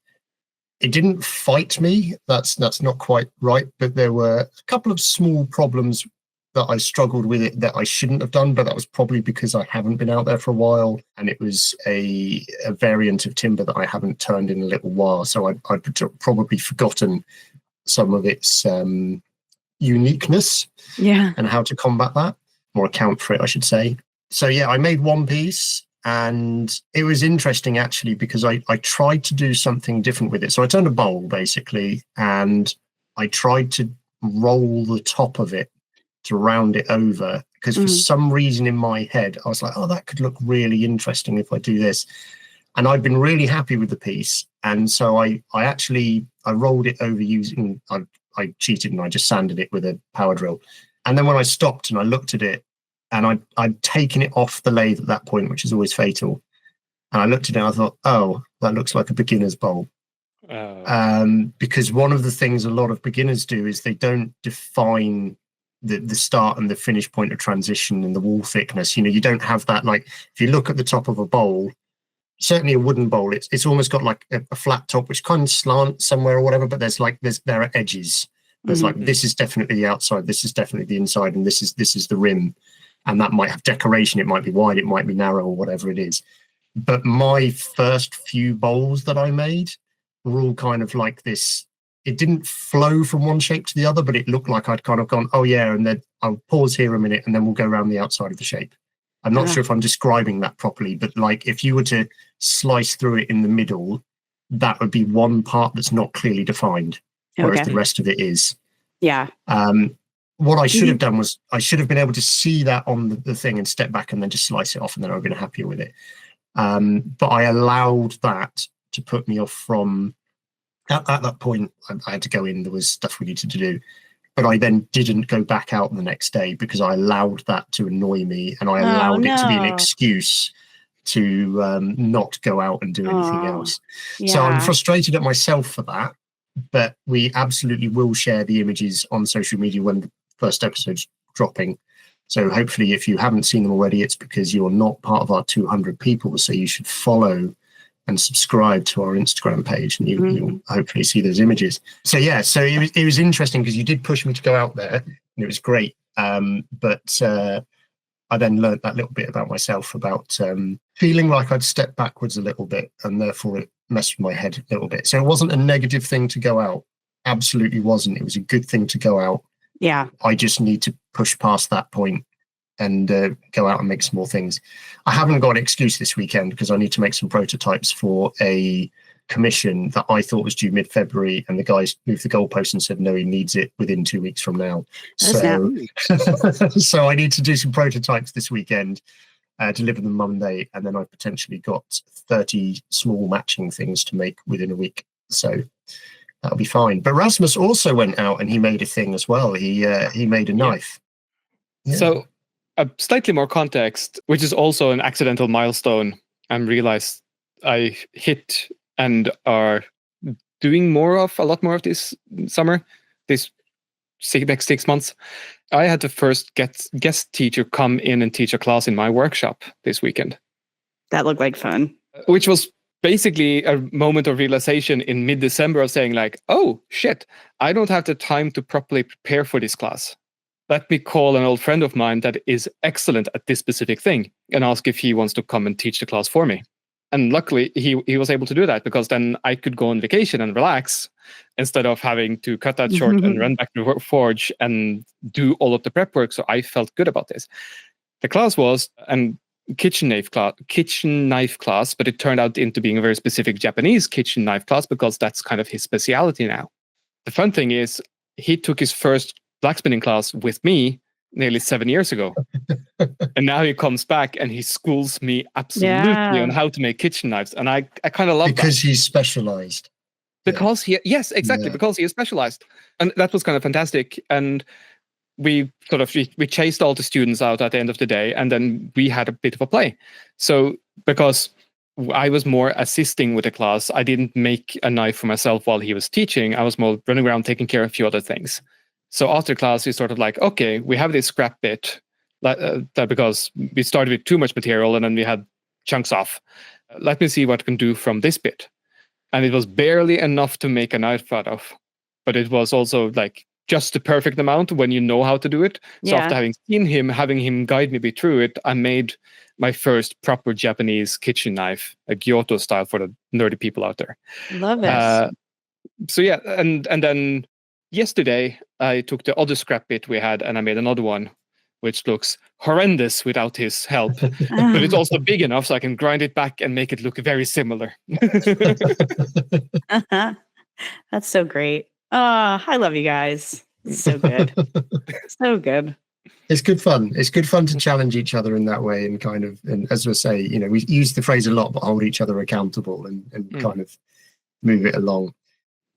[SPEAKER 2] it didn't fight me. That's not quite right, but there were a couple of small problems that I struggled with it that I shouldn't have done, but that was probably because I haven't been out there for a while, and it was a variant of timber that I haven't turned in a little while, so I'd probably forgotten some of its uniqueness and how to combat that, or account for it, I should say. So yeah, I made 1 piece, and it was interesting actually because I tried to do something different with it. So I turned a bowl basically, and I tried to roll the top of it to round it over, because for some reason in my head I was like, oh, that could look really interesting if I do this. And I'd been really happy with the piece, and so I rolled it over using, I cheated and I just sanded it with a power drill. And then when I stopped and I looked at it, and I'd taken it off the lathe at that point, which is always fatal, and I looked at it and I thought, oh, that looks like a beginner's bowl. Because one of the things a lot of beginners do is they don't define the start and the finish point of transition and the wall thickness. You don't have that. Like if you look at the top of a bowl, certainly a wooden bowl, it's almost got like a flat top which kind of slants somewhere or whatever, but there are edges. There's like, this is definitely the outside, this is definitely the inside, and this is the rim, and that might have decoration. It might be wide, it might be narrow, or whatever it is. But my first few bowls that I made were all kind of like this. It didn't flow from one shape to the other, but it looked like I'd kind of gone, oh yeah, and then I'll pause here a minute and then we'll go around the outside of the shape. I'm not sure if I'm describing that properly, but like if you were to slice through it in the middle, that would be one part that's not clearly defined, whereas the rest of it is. Yeah. What I should have done was I should have been able to see that on the thing and step back and then just slice it off, and then I would have been happier with it. But I allowed that to put me off from... At that point, I had to go in. There was stuff we needed to do. But I then didn't go back out the next day because I allowed that to annoy me, and I allowed it to be an excuse to not go out and do anything else. Yeah. So I'm frustrated at myself for that. But we absolutely will share the images on social media when the first episode's dropping. So hopefully if you haven't seen them already, it's because you're not part of our 200 people. So you should follow and subscribe to our Instagram page, and you'll hopefully see those images. So yeah, so it was interesting because you did push me to go out there, and it was great. But I then learned that little bit about myself, about feeling like I'd stepped backwards a little bit, and therefore it messed with my head a little bit. So it wasn't a negative thing to go out. Absolutely wasn't. It was a good thing to go out. Yeah. I just need to push past that point and go out and make some more things. I haven't got an excuse this weekend because I need to make some prototypes for a commission that I thought was due mid-February, and the guys moved the goalpost and said no, he needs it within 2 weeks from now. So I need to do some prototypes this weekend, deliver them Monday, and then I've potentially got 30 small matching things to make within a week. So that'll be fine. But Rasmus also went out and he made a thing as well. He made a knife. Yeah.
[SPEAKER 3] So slightly more context, which is also an accidental milestone. I realized I hit and are doing a lot more of this summer, this next 6 months. I had the first guest teacher come in and teach a class in my workshop this weekend.
[SPEAKER 4] That looked like fun.
[SPEAKER 3] Which was basically a moment of realization in mid-December of saying like, oh shit, I don't have the time to properly prepare for this class. Let me call an old friend of mine that is excellent at this specific thing and ask if he wants to come and teach the class for me. And luckily, he was able to do that, because then I could go on vacation and relax instead of having to cut that short and run back to the forge and do all of the prep work. So I felt good about this. The class was a kitchen knife class, but it turned out into being a very specific Japanese kitchen knife class because that's kind of his speciality now. The fun thing is he took his first blacksmithing class with me nearly 7 years ago. And now he comes back and he schools me absolutely on how to make kitchen knives. And I kind of love
[SPEAKER 2] because he's specialized.
[SPEAKER 3] Because because he is specialized. And that was kind of fantastic. And we chased all the students out at the end of the day, and then we had a bit of a play. So because I was more assisting with the class, I didn't make a knife for myself while he was teaching. I was more running around taking care of a few other things. So after class, we sort of like, okay, we have this scrap bit that because we started with too much material and then we had chunks off. Let me see what I can do from this bit. And it was barely enough to make a knife out of, but it was also like just the perfect amount when you know how to do it. So after having him guide me through it, I made my first proper Japanese kitchen knife, a Kyoto style for the nerdy people out there.
[SPEAKER 4] Love it.
[SPEAKER 3] So yeah, and then yesterday I took the other scrap bit we had and I made another one, which looks horrendous without his help, but it's also big enough so I can grind it back and make it look very similar.
[SPEAKER 4] That's so great. I love you guys. It's so good. So good.
[SPEAKER 2] It's good fun. It's good fun to challenge each other in that way and kind of, and as I say, you know, we use the phrase a lot, but hold each other accountable and kind of move it along.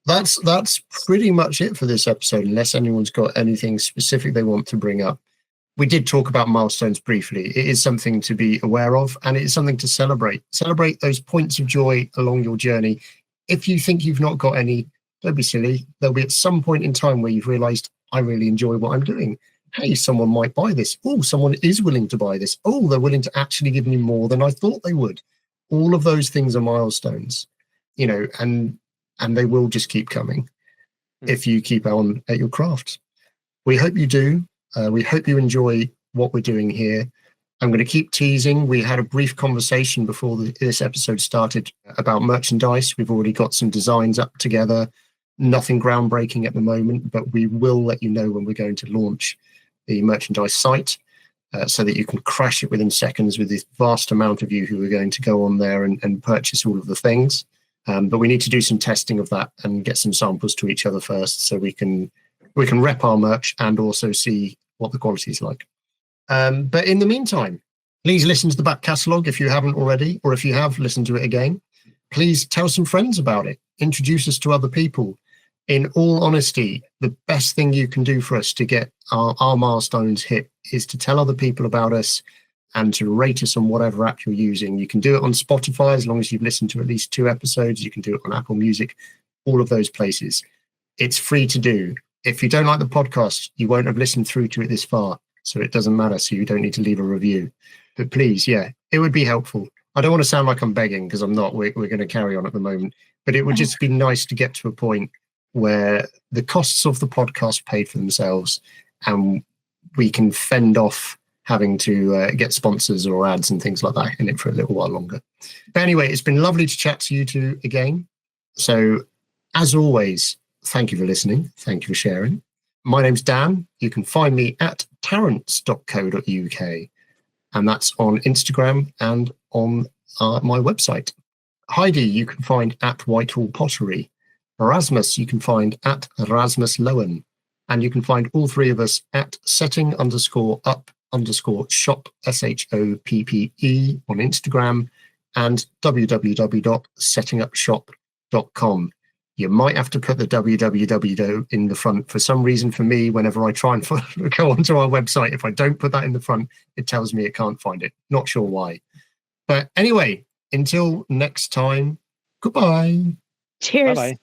[SPEAKER 2] That's pretty much it for this episode, unless anyone's got anything specific they want to bring up. We did talk about milestones briefly. It is something to be aware of, and it is something to celebrate. Celebrate those points of joy along your journey. If you think you've not got any, don't be silly. There'll be at some point in time where you've realized, I really enjoy what I'm doing. Hey, someone might buy this. Oh, someone is willing to buy this. Oh, they're willing to actually give me more than I thought they would. All of those things are milestones, you know, and they will just keep coming if you keep on at your craft. We hope you do. We hope you enjoy what we're doing here. I'm going to keep teasing. We had a brief conversation before this episode started about merchandise. We've already got some designs up together. Nothing groundbreaking at the moment, but we will let you know when we're going to launch the merchandise site so that you can crash it within seconds with this vast amount of you who are going to go on there and purchase all of the things. But we need to do some testing of that and get some samples to each other first so we can rep our merch and also see what the quality is like. But in the meantime, please listen to the back catalogue if you haven't already, or if you have, listen to it again. Please tell some friends about it. Introduce us to other people. In all honesty, the best thing you can do for us to get our milestones hit is to tell other people about us and to rate us on whatever app you're using. You can do it on Spotify as long as you've listened to at least 2 episodes. You can do it on Apple Music, all of those places. It's free to do. If you don't like the podcast, you won't have listened through to it this far, so it doesn't matter, so you don't need to leave a review. But please, it would be helpful. I don't want to sound like I'm begging, because I'm not. We're going to carry on at the moment. But it would just be nice to get to a point where the costs of the podcast paid for themselves and we can fend off having to get sponsors or ads and things like that in it for a little while longer. But anyway, it's been lovely to chat to you two again. So as always, thank you for listening. Thank you for sharing. My name's Dan. You can find me at tarrants.co.uk. And that's on Instagram and on my website. Heidi, you can find at Whitehall Pottery. Rasmus, you can find at Rasmus Loen. And you can find all three of us at setting_up_shop, SHOPPE on Instagram, and www.settingupshop.com. You might have to put the www in the front. For some reason, for me, whenever I try and go onto our website, if I don't put that in the front, it tells me it can't find it. Not sure why. But anyway, until next time, goodbye.
[SPEAKER 4] Cheers.
[SPEAKER 3] Bye-bye.